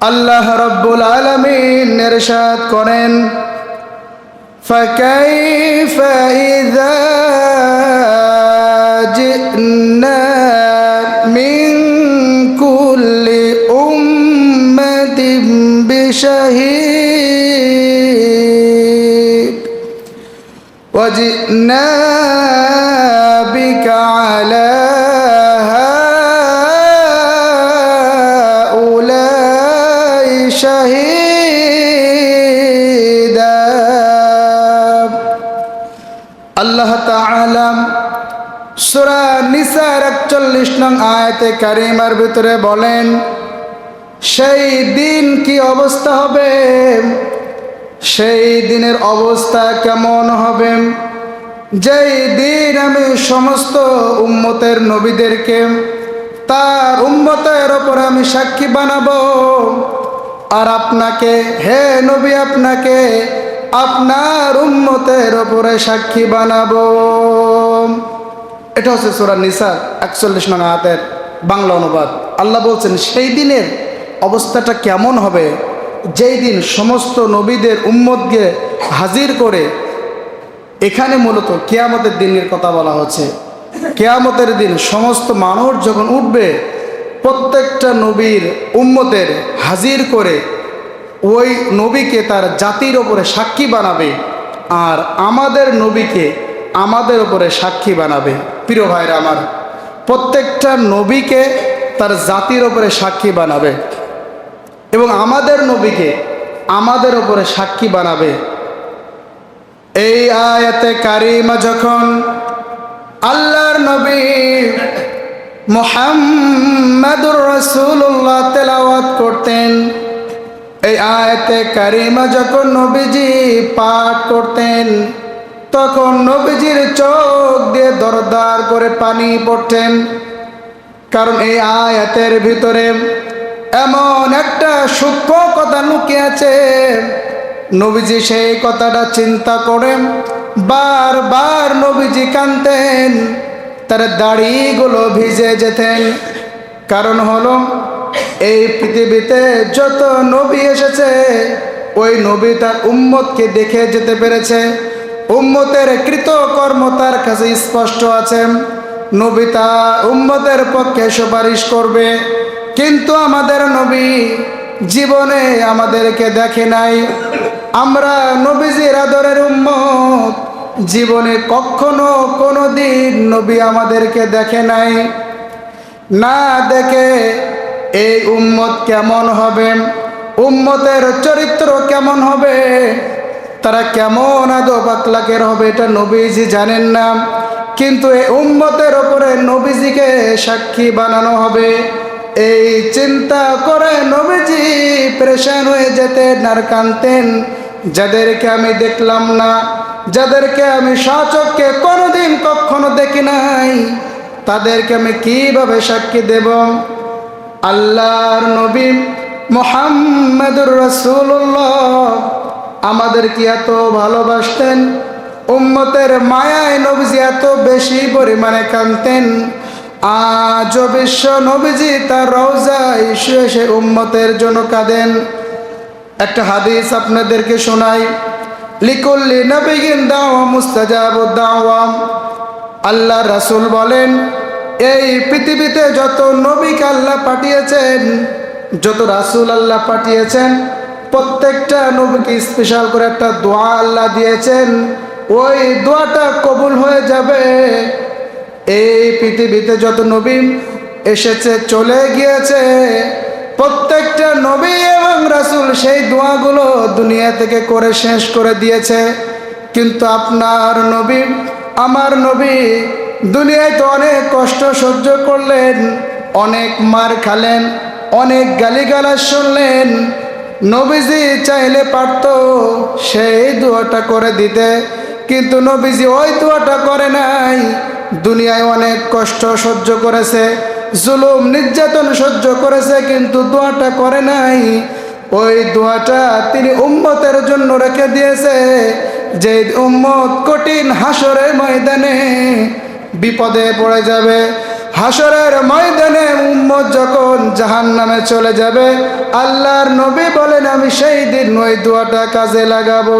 আল্লাহ রাব্বুল আলামিন ইরশাদ করেন, ফাকাইফা ইযা জিনা মিন কুল্লি উম্মাতিন বিশাহীদ ওয়া জিনা বিকা আলা আল্লাহ তাআলা সূরা নিসার ৪১ নং আয়াতে কারিমার ভিতরে বলেন, সেই দিন কি অবস্থা হবে, সেই দিনের অবস্থা কেমন হবে, যেই দিন আমি সমস্ত উম্মতের নবীদেরকে তার উম্মতের ওপরে আমি সাক্ষী বানাবো, আর আপনাকে হে নবী আপনাকে আপনার উম্মতের ওপরে সাক্ষী বানাবো। এটা হচ্ছে সূরা নিসা ৪১ নং আয়াতের বাংলা অনুবাদ। আল্লাহ বলছেন সেই দিনের অবস্থাটা কেমন হবে, যেই দিন সমস্ত নবীদের উম্মতকে হাজির করে, এখানে মূলত কিয়ামতের দিনের কথা বলা হচ্ছে। কিয়ামতের দিন সমস্ত মানুষ যখন উঠবে, প্রত্যেকটা নবীর উম্মতের হাজির করে ওই নবীকে তার জাতির ওপরে সাক্ষী বানাবে, আর আমাদের নবীকে আমাদের ওপরে সাক্ষী বানাবে। প্রিয় ভাইরা আমার, প্রত্যেকটা নবীকে তার জাতির ওপরে সাক্ষী বানাবে এবং আমাদের নবীকে আমাদের ওপরে সাক্ষী বানাবে। এই আয়াতে কারিমা যখন আল্লাহর নবী মুহাম্মাদুর রাসূলুল্লাহ তেলাওয়াত করতেন, এই আয়াতে কারিমা যখন নবীজি পাঠ করতেন, তখন নবীজির চোখ দিয়ে দরদর করে পানি পড়তেন। কারণ এই আয়াতের ভিতরে এমন একটা সূক্ষ্ম কথা লুকিয়ে আছে, নবীজি সেই কথাটা চিন্তা করে বারবার নবীজি কাঁদতেন, তার দাড়িগুলো ভিজে যেতেন। কারণ হলো এই পৃথিবীতে যত নবী এসেছে, ওই নবী তার উম্মতকে দেখে যেতে পেরেছে, উম্মতের কৃতকর্ম তার কাছে স্পষ্ট আছে, নবী তার উম্মতের পক্ষে সুপারিশ করবে। কিন্তু আমাদের নবী জীবনে আমাদেরকে দেখে নাই। আমরা নবীজির আদরের উম্মত, জীবনে কখনো কোনো দিন নবী আমাদেরকে দেখে নাই। না দেখে এই উম্মত কেমন হবে, উম্মতের চরিত্র কেমন হবে, তারা কেমন আদব আখলাকের হবে, এটা নবীজি জানেন না। কিন্তু এই উম্মতের ওপরে নবীজিকে সাক্ষী বানানো হবে, এই চিন্তা করে নবীজি পেরেশান হয়ে যেতেন আর কাঁদতেন। যাদেরকে আমি দেখলাম না, যাদেরকে আমি স্বচক্ষে কোনোদিন কখনো দেখি নাই, তাদেরকে আমি কিভাবে সাক্ষী দেব? আল্লাহর নবী মুহাম্মাদুর রাসূলুল্লাহ আমাদের কি এত ভালোবাসতেন, উম্মতের মায়ায় নবীজি এত বেশি পরিমাণে কাঁদতেন। আজ বিশ্ব নবীজি তার রওজায় শুয়ে সে উম্মতের জন্য কাঁদেন। একটা হাদিস আপনাদেরকে শোনাই, লিকুল্লি নবিয়্যিন দাওয়া মুস্তাজাবুদ দাওয়া। আল্লাহ রাসূল বলেন, এই পৃথিবীতে যত নবীকে আল্লাহ পাঠিয়েছেন, যত রাসূল আল্লাহ পাঠিয়েছেন, প্রত্যেকটা নবীকে স্পেশাল করে একটা দোয়া আল্লাহ দিয়েছেন, ওই দোয়াটা কবুল হয়ে যাবে। এই পৃথিবীতে যত নবী এসেছে চলে গিয়েছে, প্রত্যেকটা নবী এবং রাসূল সেই দোয়াগুলো দুনিয়া থেকে করে শেষ করে দিয়েছে। কিন্তু আপনার নবী আমার নবী দুনিয়ায় তো অনেক কষ্ট সহ্য করলেন, অনেক মার খালেন, অনেক গালিগালাজ শুনলেন। নবীজি চাইলে পারত সেই দোয়াটা করে দিতে, কিন্তু নবীজি ওই দোয়াটা করে নাই। দুনিয়ায় অনেক কষ্ট সহ্য করেছে, জুলুম নির্যাতন সহ্য করেছে, কিন্তু দোয়াটা করে নাই। ওই দোয়াটা তিনি উম্মতের জন্য রেখে দিয়েছে, যে উম্মত কঠিন হাসরের ময়দানে বিপদে পড়ে যাবে, হাসরের ময়দানে উম্মত যখন জাহান্নামে চলে যাবে, আল্লাহর নবী বলেন আমি সেই দিন ওই দোয়াটা কাজে লাগাবো।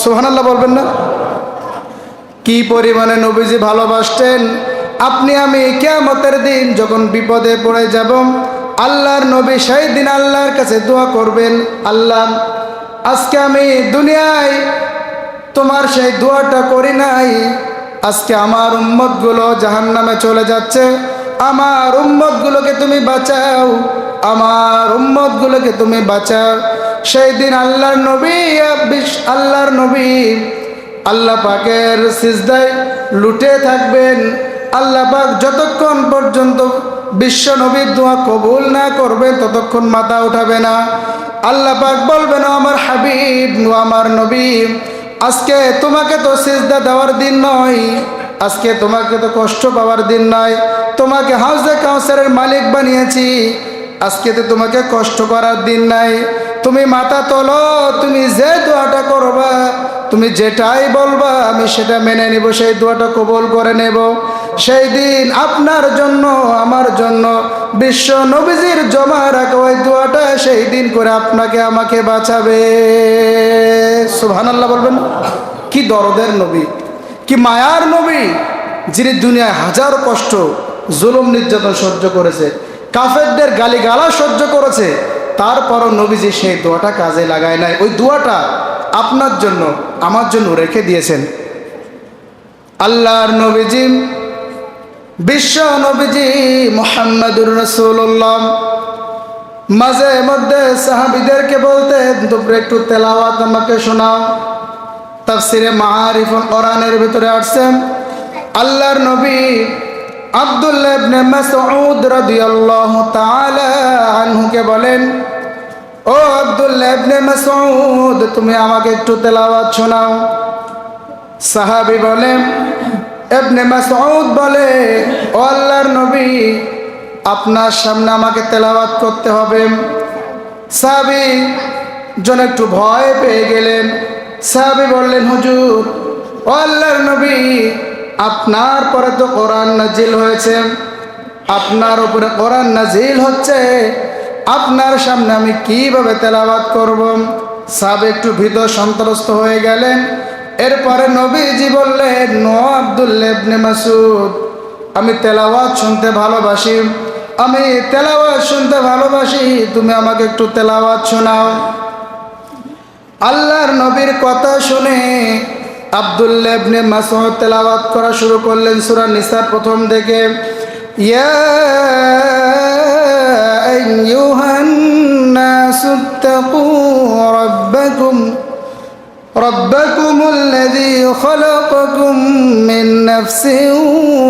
সুবহানাল্লাহ বলবেন না? কি পরিমাণে নবীজি ভালোবাসতেন। আপনি আমি কিয়ামতের দিন যখন বিপদে পড়ে যাব, আল্লাহর নবী সেই দিন আল্লাহর কাছে দোয়া করবেন, আল্লাহ আজকে আমি দুনিয়ায় তোমার সেই দোয়াটা করি নাই, আজকে আমার উম্মতগুলো জাহান্নামে চলে যাচ্ছে, আমার উম্মতগুলোকে তুমি বাঁচাও, আমার উম্মতগুলোকে তুমি বাঁচাও। সেই দিন আল্লাহর নবী আল্লাহ পাকের সিজদায় লুটে থাকবেন। আল্লাহ পাক যতক্ষণ পর্যন্ত বিশ্ব নবীর দোয়া কবুল না করবে ততক্ষণ মাথা উঠাবে না। আল্লাহ পাক বলবেন আমার হাবিব, আমার নবী, আজকে তোমাকে তো সিজদা দেওয়ার দিন নয়, আজকে তোমাকে তো কষ্ট পাওয়ার দিন নয়, তোমাকে হাউজে কাউসারের মালিক বানিয়েছি, আজকে তো তোমাকে কষ্ট করার দিন নাই। তুমি মাথা তোলো, তুমি যে দোয়াটা করবা, তুমি যেটাই বলবা আমি সেটা মেনে নিব, সেই দোয়াটা কবুল করে নেব। সেই দিন আপনার জন্য আমার জন্য বিশ্ব নবীজির জমা রাখা ওই দোয়াটা সেই দিন করে আপনাকে আমাকে বাঁচাবে। সুবহানাল্লাহ বলবেন। কি দরদের নবী, কি মায়ার নবী, যিনি দুনিয়ায় হাজারো কষ্ট জুলুম নির্যাতন সহ্য করেছে, কাফেরদের গালিগালাজ সহ্য করেছে, তারপরও নবীজি সেই দোয়াটা কাজে লাগায় নাই। ওই দোয়াটা আপনার জন্য আমার জন্য রেখে দিয়েছেন আল্লাহর নবীজি, বিশ্ব নবীজি মুহাম্মাদুর রাসূলুল্লাহ। মাঝে মধ্যে সাহাবীদেরকে বলতেন তোমরা একটু তেলাওয়াত আমাকে শোনাও। তাফসিরে মাআরিফুল কোরআনের ভিতরে আসছেন আল্লাহর নবী আব্দুল্লাহ ইবনে মাসউদ রাদিয়াল্লাহু তাআলা আনহুকে বলেন, ও আব্দুল্লাহ ইবনে মাসউদ তুমি আমাকে একটু তেলাওয়াত শোনাও। সাহাবী বলেন, ইবনে মাসউদ বলে, ও আল্লাহর নবী আপনার সামনে আমাকে তেলাওয়াত করতে হবে। সাহাবী জন একটু ভয় পেয়ে গেলেন। সাহাবী বললেন, হুজুর, ও আল্লাহর নবী আপনার পরে তো কোরআন নাজিল হয়েছে, আপনার উপরে কোরআন নাজিল হচ্ছে, আপনার সামনে আমি কিভাবে তেলাওয়াত করব? সাহাবী একটু ভীত সন্ত্রস্ত হয়ে গেলেন। এরপরে নবীজি বললেন, নো আব্দুল্লাহ ইবনে মাসউদ, আমি তেলাওয়াত শুনতে ভালোবাসি, আমি তেলাওয়াত শুনতে ভালোবাসি, তুমি আমাকে একটু তেলাওয়াত শোনাও। আল্লাহর নবীর কথা শুনে আব্দুল্লাহ ইবনে মাসউদ তেলাওয়াত করা শুরু করলেন সূরা নিসার প্রথম থেকে, ইয়া আইয়ুহান নাসুত্তাকু রাব্বাকুমুল্লাযী খালাকাকুম মিন নাফসিন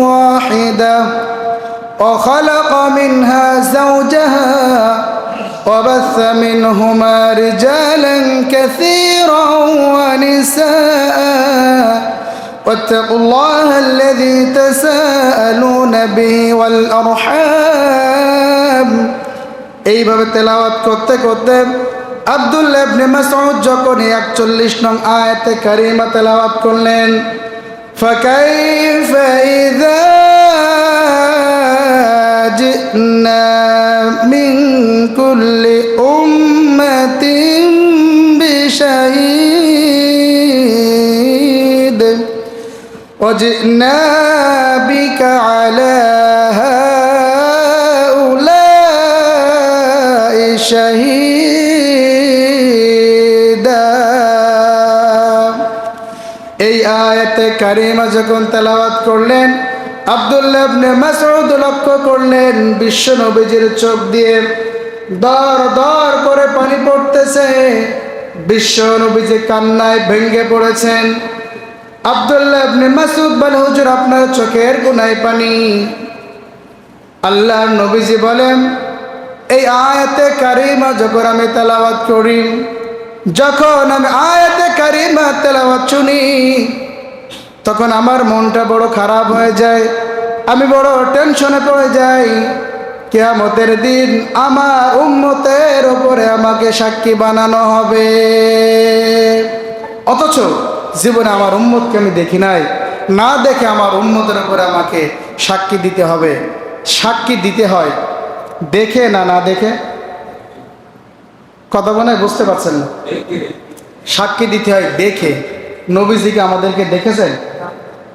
ওয়াহিদা ওয়া খালাকা মিনহা যাওজাহা وبث منهما رجالا كثيرا ونساء واتقوا الله الذي تساءلون به والأرحام। এইভাবে তেলাওয়াত করতে করতে আব্দুল্লাহ ইবনে মাসউদ যখন 41 নং আয়াতে কারিমা তেলাওয়াত করলেন, ফাকাইফা ইযা জিনা মিন কুল্লি উম্মাতিন বিশাহীদ ওয়া জিনা বিকা আলা হাউলাই শাহীদা। এই আয়াতে কারিমা যখন তেলাওয়াত করলেন, আব্দুল্লাহ ইবনে মাসউদ লক্ষ্য করলেন বিশ্ব নবীজির চোখ দিয়ে দর দর করে পানি পড়তেছে। বিশ্ব নবীজি কান্নায় ভেঙে পড়েছেন। আব্দুল্লাহ ইবনে মাসউদ বলে, হুজুর আপনার চোখের কোণায় পানি। আল্লাহর নবীজি বলেন, এই আয়াতে কারিমা যখন আমি তেলাওয়াত করি, যখন আমি আয়াতে কারিমা তেলাওয়াত শুনি, তখন আমার মনটা বড় খারাপ হয়ে যায়, আমি বড় টেনশনে পড়ে যাই। কিয়ামতের দিন আমার উম্মতের উপরে আমাকে সাক্ষী বানানো হবে। অথচ জীবনে আমার উম্মতকে আমি দেখি নাই, না দেখে আমার উম্মতের উপরে আমাকে সাক্ষী দিতে হবে। সাক্ষী দিতে হয় দেখে না না দেখে। কথা মনে হয় বুঝতে পারছেন না? সাক্ষী দিতে হয় দেখে। নবীজিকে আমাদেরকে দেখেছেন?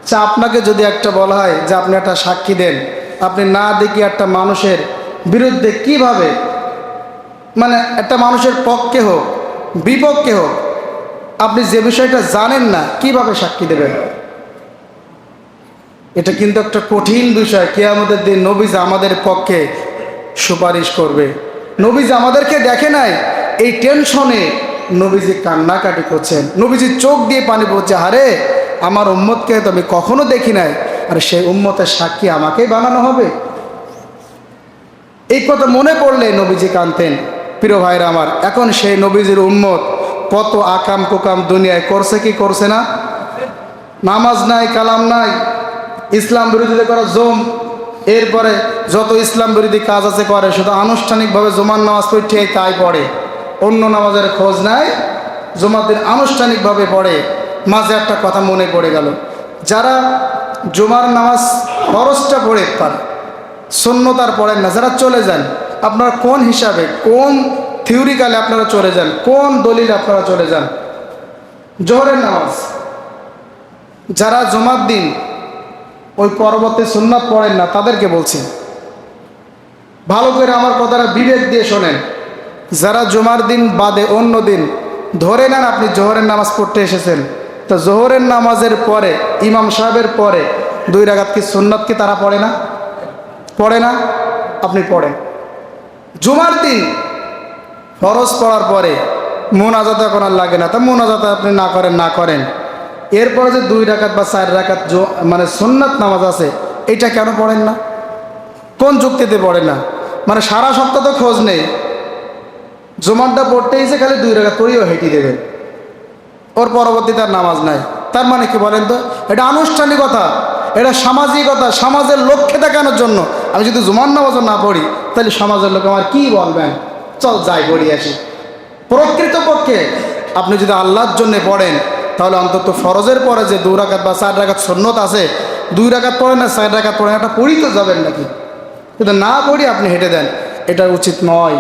আচ্ছা, আপনাকে যদি একটা বলা হয় যে আপনি একটা সাক্ষী দেন, আপনি না দেখে একটা মানুষের বিরুদ্ধে কিভাবে, মানে একটা মানুষের পক্ষে হোক বিপক্ষে হোক, আপনি যে বিষয়টা জানেন না কিভাবে সাক্ষী দেবেন? এটা কিন্তু একটা কঠিন বিষয়। কিয়ামতের দিন নবীজি আমাদের পক্ষে সুপারিশ করবে। নবীজি আমাদেরকে দেখে নাই, এই টেনশনে নবীজি কান্নাকাটি করছেন, নবীজি চোখ দিয়ে পানি পড়ছে, আরে আমার উম্মতকে তো আমি কখনো দেখি নাই, আর সেই উম্মতের সাক্ষী আমাকেই বানানো হবে। এই কথা মনে পড়লে নবীজি কাঁদতেন। প্রিয় ভাইরা আমার, এখন সেই নবীজির উম্মত কত আকাম কুকাম দুনিয়ায় করছে কি করছে না? নামাজ নাই, কালাম নাই, ইসলাম বিরোধীদের করা জম, এরপরে যত ইসলাম বিরোধী কাজ আছে করে, শুধু আনুষ্ঠানিকভাবে জুমার নামাজ পড়ে তাই পড়ে, অন্য নামাজের খোঁজ নাই, জুমার আনুষ্ঠানিকভাবে পড়ে। মাঝে একটা কথা মনে পড়ে গেল, যারা জুমার নামাজ ফরজটা পড়ে পারে, সুন্নতার পড়েন না, যারা চলে যান, আপনারা কোন হিসাবে, কোন থিওরিক্যালে আপনারা চলে যান, কোন দলিলে আপনারা চলে যান? জোহরের নামাজ যারা জুমার দিন ওই পরবর্তী সুন্নাত পড়েন না, তাদেরকে বলছি ভালো করে আমার কথাটা বিবেক দিয়ে শোনেন। যারা জুমার দিন বাদে অন্য দিন ধরে নেন আপনি জোহরের নামাজ পড়তে এসেছেন, তো জোহরের নামাজের পরে ইমাম সাহেবের পরে 2 রাকাত কি সুন্নাত কি তারা পড়ে না? পড়ে না? আপনি পড়েন। জুমার দিন ফরজ পড়ার পরে মোনাজাত এখন আর লাগে না, তা মোনাজাত আপনি না করেন, এরপরে যে 2 রাকাত বা 4 রাকাত মানে সুন্নাত নামাজ আছে, এটা কেন পড়েন না? কোন যুক্তিতে পড়েন না? মানে সারা সপ্তাহ তো খোঁজ নেই, জুমারটা পড়তে এসে খালি 2 রাকাত পড়িও হেঁটে দেবেন, ওর পরবর্তী তার নামাজ নাই। তার মানে কি বলেন তো? এটা আনুষ্ঠানিকতা, এটা সামাজিকতা, সমাজের লক্ষ্যে দেখানোর জন্য। আমি যদি জুমার নামাজও না পড়ি, তাহলে সমাজের লোক আমার কি বলবেন? চল যাই পড়ি আসি। প্রকৃতপক্ষে আপনি যদি আল্লাহর জন্য পড়েন, তাহলে অন্তত ফরজের পরে যে 2 রাকাত বা 4 রাকাত সুন্নত আছে, 2 রাকাত পড়েন না 4 রাকাত পড়েন, একটা পড়ি তো যাবেন নাকি? কিন্তু না পড়ি আপনি হেঁটে দেন, এটা উচিত নয়,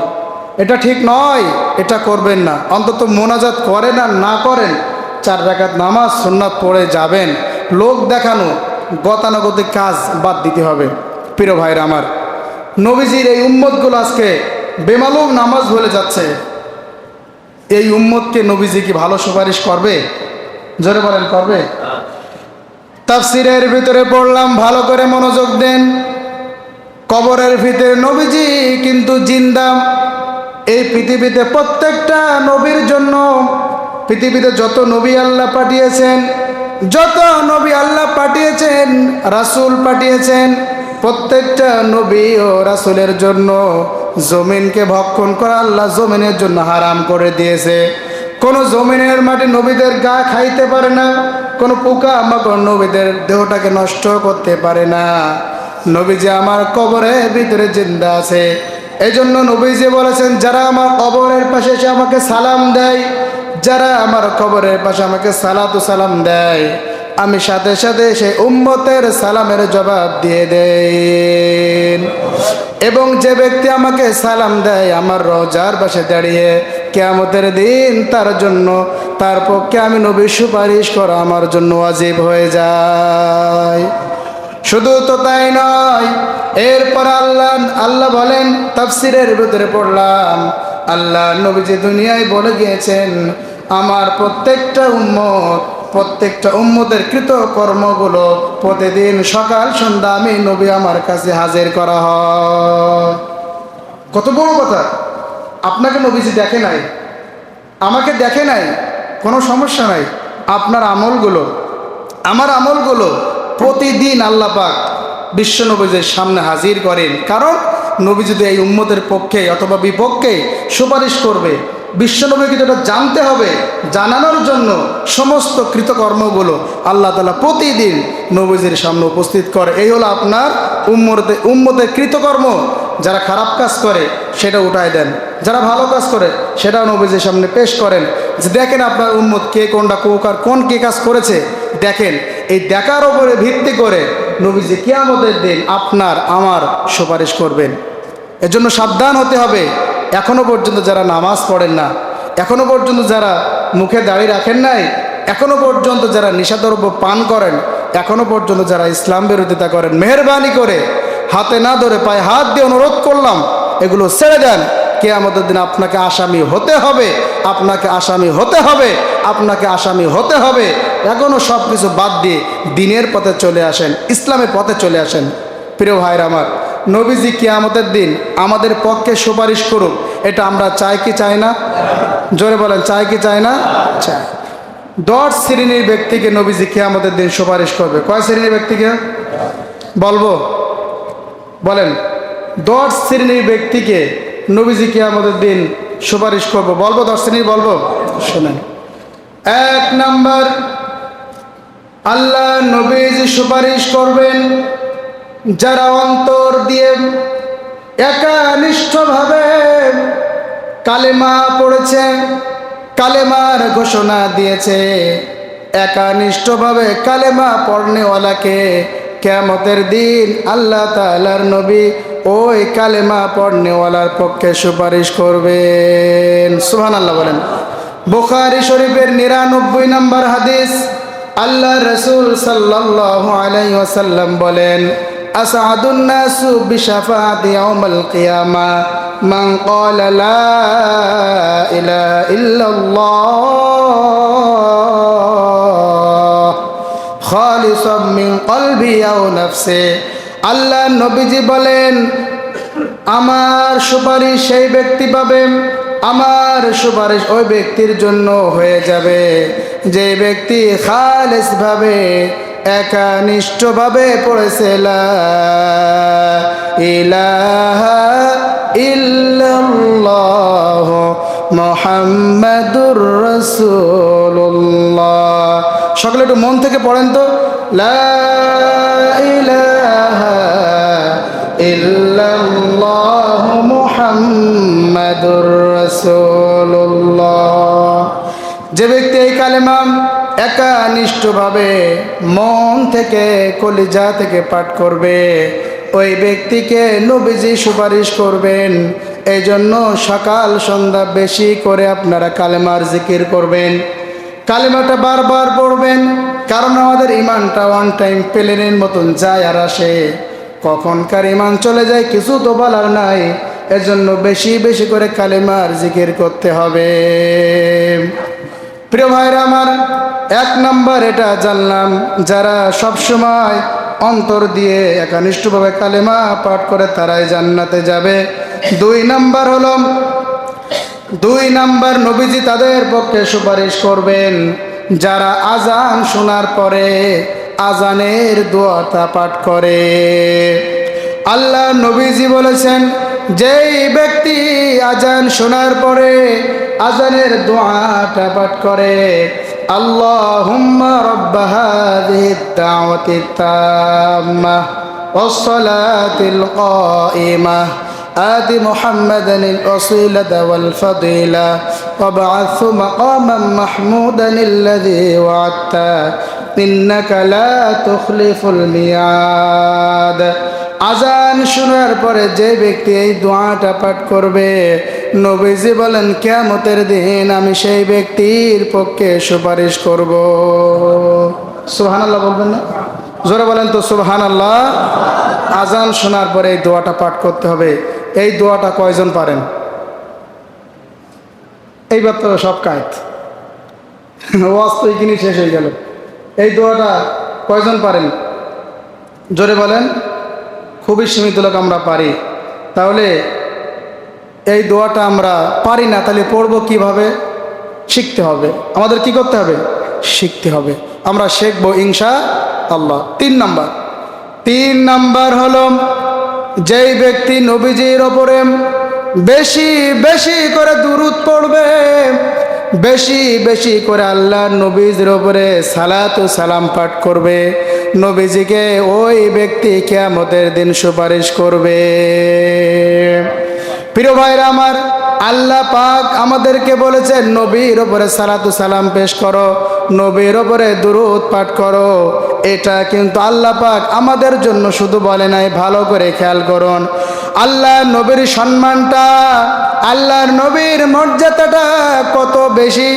এটা ঠিক নয়, এটা করবেন না। অন্তত মোনাজাত করেন আর না করেন, 4 রাকাত নামাজ সুন্নাত পড়ে যাবেন। লোক দেখানো গতানুগতিক কাজ বাদ দিতে হবে। প্রিয় ভাইরা আমার, নবীজির এই উম্মতগুলো আজকে বেমালুম নামাজ ভুলে যাচ্ছে। এই উম্মতকে নবীজি কি ভালো সুপারিশ করবে? জোরে বলেন, করবে? তাফসিরের ভিতরে পড়লাম, ভালো করে মনোযোগ দেন। কবরের ভিতরে নবীজি কিন্তু জিন্দা। এই পৃথিবীতে প্রত্যেকটা নবীর জন্য, পৃথিবীতে যত নবী আল্লাহ পাঠিয়েছেন, যত নবী আল্লাহ পাঠিয়েছেন, রাসূল পাঠিয়েছেন, প্রত্যেকটা নবী ও রাসূলের জন্য জমিনকে ভক্ষণ করা আল্লাহ জমিনের জন্য হারাম করে দিয়েছে। কোন জমিনের মাটি নবীদের গা খাইতে পারে না, কোন পোকা মাকড় নবীদের দেহটাকে নষ্ট করতে পারে না। নবীজি আমার কবরের ভিতরে জিন্দা আছে। এই জন্য নবীজি বলেছেন, যারা আমার কবরের পাশে এসে আমাকে সালাম দেয়, যারা আমার কবরের পাশে আমাকে সালাতু সালাম দেয়, আমি সাথে সাথে সেই উম্মতের সালামের জবাব দিয়ে দেন। এবং যে ব্যক্তি আমাকে সালাম দেয় আমার রওজার পাশে দাঁড়িয়ে, কিয়ামতের দিন তার জন্য, তার পক্ষে আমি নবীর সুপারিশ করা আমার জন্য ওয়াজিব হয়ে যায়। শুধু তো তাই নয়, এরপর আল্লাহ বলেন, তাফসিরের ভিতরে পড়লাম, আল্লাহ নবীজি দুনিয়ায় বলে গিয়েছেন, আমার প্রত্যেকটা উম্মতের কৃত কর্মগুলো প্রতিদিন সকাল সন্ধ্যা আমি নবী আমার কাছে হাজির করা হয়। কত বড় কথা! আপনাকে নবীজি দেখে নাই, আমাকে দেখে নাই, কোনো সমস্যা নাই। আপনার আমলগুলো, আমার আমলগুলো প্রতিদিন আল্লাহ পাক বিশ্ব নবীজির সামনে হাজির করেন। কারণ নবী যদি এই উম্মতের পক্ষে অথবা বিপক্ষে সুপারিশ করবে, বিশ্বনবীকে যেটা জানতে হবে, জানানোর জন্য সমস্ত কৃতকর্মগুলো আল্লাহ তাআলা প্রতিদিন নবীজির সামনে উপস্থিত করে। এই হলো আপনার উম্মতের কৃতকর্ম। যারা খারাপ কাজ করে সেটা উঠায় দেন, যারা ভালো কাজ করে সেটাও নবীজির সামনে পেশ করেন, যে দেখেন আপনার উম্মত কে কোনটা কোকার কোন কে কাজ করেছে দেখেন। এই দেখার ওপরে ভিত্তি করে নবীজি কিয়ামতের দিন আপনার আমার সুপারিশ করবেন। এজন্য সাবধান হতে হবে। এখনো পর্যন্ত যারা নামাজ পড়েন না, এখনো পর্যন্ত যারা মুখে দাড়ি রাখেন নাই, এখনো পর্যন্ত যারা নেশাদ্রব্য পান করেন, এখনো পর্যন্ত যারা ইসলাম বিরোধিতা করেন, মেহেরবানি করে হাতে না ধরে পায়ে হাত দিয়ে অনুরোধ করলাম, এগুলো ছেড়ে দেন। কিয়ামতের দিন আপনাকে আসামি হতে হবে, আপনাকে আসামি হতে হবে, আপনাকে আসামি হতে হবে। এখনো সব কিছু বাদ দিয়ে দিনের পথে চলে আসেন, ইসলামের পথে চলে আসেন। প্রিয় ভাইরা আমার, নবীজি কিয়ামতের দিন আমাদের পক্ষে সুপারিশ করুক, এটা আমরা চাই কি চাই না? জোরে বলেন, চাই কি চাই না? চাই। 10 শ্রেণীর ব্যক্তিকে নবীজি কিয়ামতের দিন সুপারিশ করবে। কয় শ্রেণীর ব্যক্তিকে বলবো? বলেন। 10 শ্রেণীর ব্যক্তিকে নবীজি কিয়ামতের দিন সুপারিশ করবো। বলবো 10 শ্রেণীর বলবো? শোনেন। 1 নাম্বার, আল্লাহ নবীজি সুপারিশ করবেন যারা অন্তর দিয়ে একানিষ্ঠভাবে কালেমা পড়েছে, কালেমার ঘোষণা দিয়েছে। একানিষ্ঠভাবে কালেমা পড়নেওয়ালাকে কিয়ামতের দিন আল্লাহ তাআলার নবী ওই কালেমা পড়নেওয়ালার পক্ষে সুপারিশ করবেন। সুবহানাল্লাহ বলেন। বুখারী শরীফের 99 নম্বর হাদিস, আল্লাহ রাসূল সাল্লাল্লাহু আলাইহি ওয়াসাল্লাম বলেন, আসাদুন নাসু বিশাফাতি ইয়াউমাল কিয়ামা মান ক্বালা লা ইলাহা ইল্লাল্লাহ খালিসাম মিন কলবি আও নাফসি। আল্লাহ নবীজি বলেন, আমার সুপারিশ সেই ব্যক্তি পাবে, আমার সুপারিশ ওই ব্যক্তির জন্য হয়ে যাবে যে ব্যক্তি খালেস ভাবে একানিষ্ঠভাবে পড়েছে লা ইলাহা ইল্লাল্লাহ মুহাম্মাদুর রাসূলুল্লাহ। সকলে একটু মন থেকে পড়েন তো, লা ইলাহা ইল্লাল্লাহ মুহাম্মাদুর রাসূলুল্লাহ। যে ব্যক্তি এই কালেমা একানিষ্ঠভাবে মন থেকে কলিজা থেকে পাঠ করবে, ওই ব্যক্তিকে নবীজি সুপারিশ করবেন। এই জন্য সকাল সন্ধ্যা বেশি করে আপনারা কালেমার জিকির করবেন, কালেমাটা বারবার পড়বেন। কারণ আমাদের ইমানটা ওয়ান টাইম প্লেনের মতন যায় আর আসে, কখনকার ইমান চলে যায় কিছু তো বলার নাই। এজন্য বেশি বেশি করে কালেমার জিকির করতে হবে। প্রিয় ভাইরা আমার, 1 নাম্বার এটা জানলাম, যারা সবসময় অন্তর দিয়ে একানিষ্ঠভাবে কালেমা পাঠ করে তারাই জান্নাতে যাবে। 2 নাম্বার হলো, 2 নাম্বার নবীজি তাদের পক্ষে সুপারিশ করবেন যারা আজান শোনার পরে আজানের দোয়াটা পাঠ করে। আল্লাহ নবীজি বলেছেন, যেই ব্যক্তি আজান শোনার পরে আজানের দোয়াটা পাঠ করে, আল্লাহুম্মা রাব্ব হাযিহিদ দাওয়াতিত তাম্মাহ ওয়াস সালাতিল কাইমাহ آت محمدا الوسيلة والفضيلة وابعثه مقاما محمودا الذي وعدته إنك لا تخلف الميعاد। আজান শোনার পরে যে ব্যক্তি এই দোয়াটা পাঠ করবে, নবীজি বলেন কিয়ামতের দিন আমি সেই ব্যক্তির পক্ষে সুপারিশ করব। সুবহানাল্লাহ বলবেন না? জোরে বলেন তো সুবহানাল্লাহ। আজান শোনার পরে এই দোয়াটা পাঠ করতে হবে। এই দোয়াটা কয়জন পারেন? এইবার তো সব কায়ত, ওয়াজ তো এখানেই শেষ হয়ে গেল। এই দোয়াটা কয়জন পারেন? জোরে বলেন। খুবই সীমিত লোক আমরা পারি। তাহলে এই দোয়াটা আমরা পারি না, তাহলে পড়বো কিভাবে? শিখতে হবে। আমাদের কি করতে হবে? শিখতে হবে। আমরা শিখবো ইনশাআল্লাহ। 3 নাম্বার হলো, যেই ব্যক্তি নবীজির ওপরে বেশি বেশি করে দুরূদ পড়বে, বেশি বেশি করে আল্লাহ নবীজির ওপরে সালাত ও সালাম পাঠ করবে, নবীজিকে ওই ব্যক্তি কিয়ামতের দিন সুপারিশ করবে। প্রিয় ভাইরা আমার, আল্লাহ পাক আমাদেরকে বলেছেন নবীর ওপরে সালাত ও সালাম পেশ করো, নবীর ওপরে দুরূদ পাঠ করো। এটা কিন্তু আল্লাহ পাক আমাদের জন্য শুধু বলে নাই, ভালো করে খেয়াল করুন। আল্লাহর নবীর সম্মানটা, আল্লাহর নবীর মর্যাদাটা কত বেশি,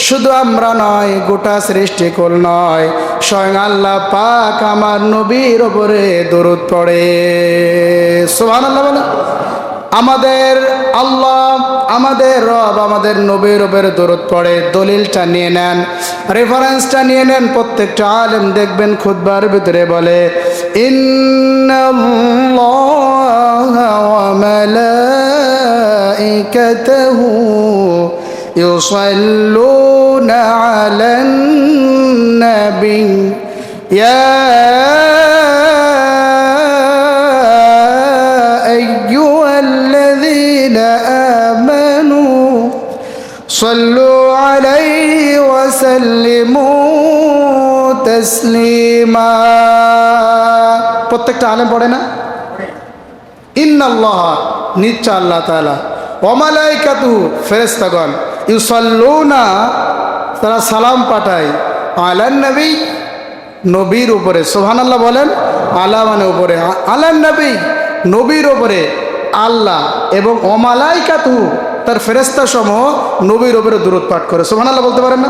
শুধু আমরা নয়, গোটা সৃষ্টিকুল নয়, স্বয়ং আল্লাহ পাক আমার নবীর ওপরে দরুদ পড়ে। সুবহানাল্লাহ বলে। আমাদের আল্লাহ, আমাদের রব, আমাদের নবীর উপরে দরুদ পড়ে। দলিলটা নিয়ে নেন, রেফারেন্সটা নিয়ে নেন। প্রত্যেকটা আলেম দেখবেন খুতবার ভিতরে বলে, ইন্নাল্লাহা ওয়া মালাইকাতাহু ইউসাল্লুনা আলান নবী ইয়া صلوا عليه وسلموا تسليما। প্রত্যেকটা আলেম পড়ে না? ইন্নাল্লাহ, নিশ্চয় আল্লাহ তাআলা, ওয়া মালাইকাতুহু, ফেরেশতাগণ, ইউসাল্লুনা, তারা সালাম পাঠায়, আলান নবী, নবীর উপরে। সুবহানাল্লাহ বলেন। আলা মানে উপরে, আলান নবী, নবীর উপরে আল্লাহ এবং ওয়া মালাইকাতুহু, তার ফেরেশতা সমূহ নবীর উপরে দরুদ পাঠ করে। সুবহানাল্লাহ বলতে পারেন না?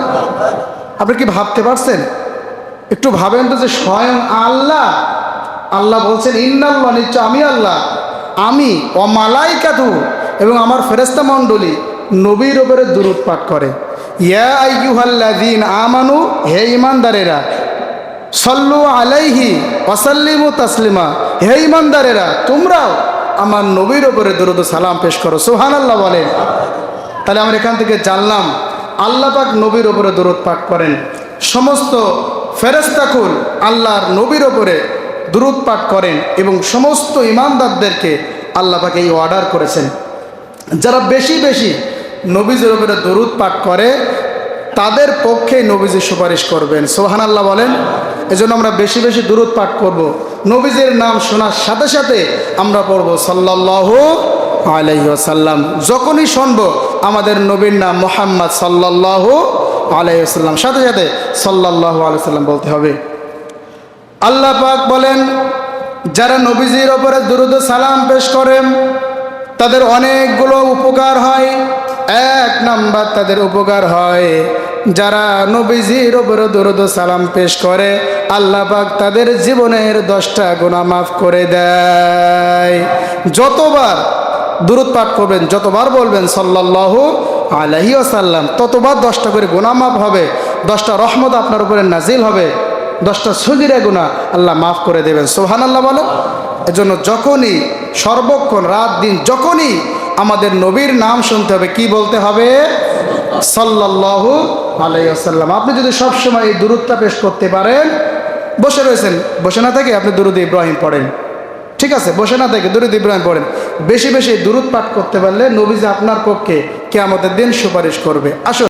আপনি কি ভাবতে পারছেন? একটু ভাবেন তো, যে স্বয়ং আল্লাহ, আল্লাহ বলছেন ইন্নাল্লাহ, নিশ্চয় আমি আল্লাহ, আমি ওয়া মালাইকাতুহু, এবং আমার ফেরেশতা মণ্ডলী নবীর উপরে দরুদ পাঠ করে। ইয়া আইয়ুহাল্লাযীনা আমানু, হে ঈমানদারেরা, সাল্লু আলাইহি ওয়া সাল্লিমু তাসলিমা, হে ঈমানদারেরা, তোমরাও আমার নবীর উপরে দরুদ ও সালাম পেশ করো। সুবহানাল্লাহ বলেন। তাহলে আমরা এখান থেকে জানলাম আল্লাহ পাক নবীর উপরে দরুদ পাঠ করেন। সমস্ত ফেরেশতাকুল আল্লাহর নবীর উপরে দরুদ পাঠ করেন, এবং সমস্ত ঈমানদারদেরকে আল্লাহ পাক এই অর্ডার করেছেন, যারা বেশি বেশি নবীজির উপরে দরুদ পাঠ করে তাদের পক্ষে নবীজি সুপারিশ করবেন। সুবহানাল্লাহ বলেন। এজন্য আমরা বেশি বেশি দরুদ পাঠ করব। নবীজির নাম শোনার সাথে সাথে আমরা পড়ব সাল্লাল্লাহু আলাইহি ওয়াসাল্লাম। যখনই শুনবো আমাদের নবীর নাম মুহাম্মদ সাল্লাল্লাহু আলাইহি ওয়াসাল্লাম, সাথে সাথে সাল্লাল্লাহু আলাইহি ওয়াসাল্লাম বলতে হবে। আল্লাহ পাক বলেন, যারা নবীজির উপরে দরুদ ও সালাম পেশ করেন তাদের অনেকগুলো উপকার হয়। এক নাম্বার, তাদের উপকার হয়, যারা নবীজির উপরে দরুদ ও সালাম পেশ করে আল্লাহ পাক তাদের জীবনের 10টা গুনাহ মাফ করে দেয়। যতবার দরুদ পাঠ করবেন, যতবার বলবেন সাল্লাল্লাহু আলাইহি ওয়াসাল্লাম, ততবার 10টা করে গুনাহ মাফ হবে, 10টা রহমত আপনার উপরে নাজিল হবে, 10টা সগীরা গুনাহ আল্লাহ মাফ করে দেবেন। সুবহানাল্লাহ বলেন। এজন্য যখনই, সর্বক্ষণ, রাত দিন, যখনই আমাদের নবীর নাম শুনতে হবে, কি বলতে হবে? সাল্লাল্লাহু আলাইহি ওয়াসাল্লাম। আপনি যদি সবসময় এই দরুদটা পেশ করতে পারেন, বসে রয়েছেন, বসে না থেকে আপনি দরুদ ইব্রাহিম পড়েন, ঠিক আছে? বসে না থেকে দরুদ ইব্রাহিম পড়েন। বেশি বেশি দরুদ পাঠ করতে পারলে নবীজি আপনার পক্ষে কিয়ামতের দিন সুপারিশ করবে। আসুন।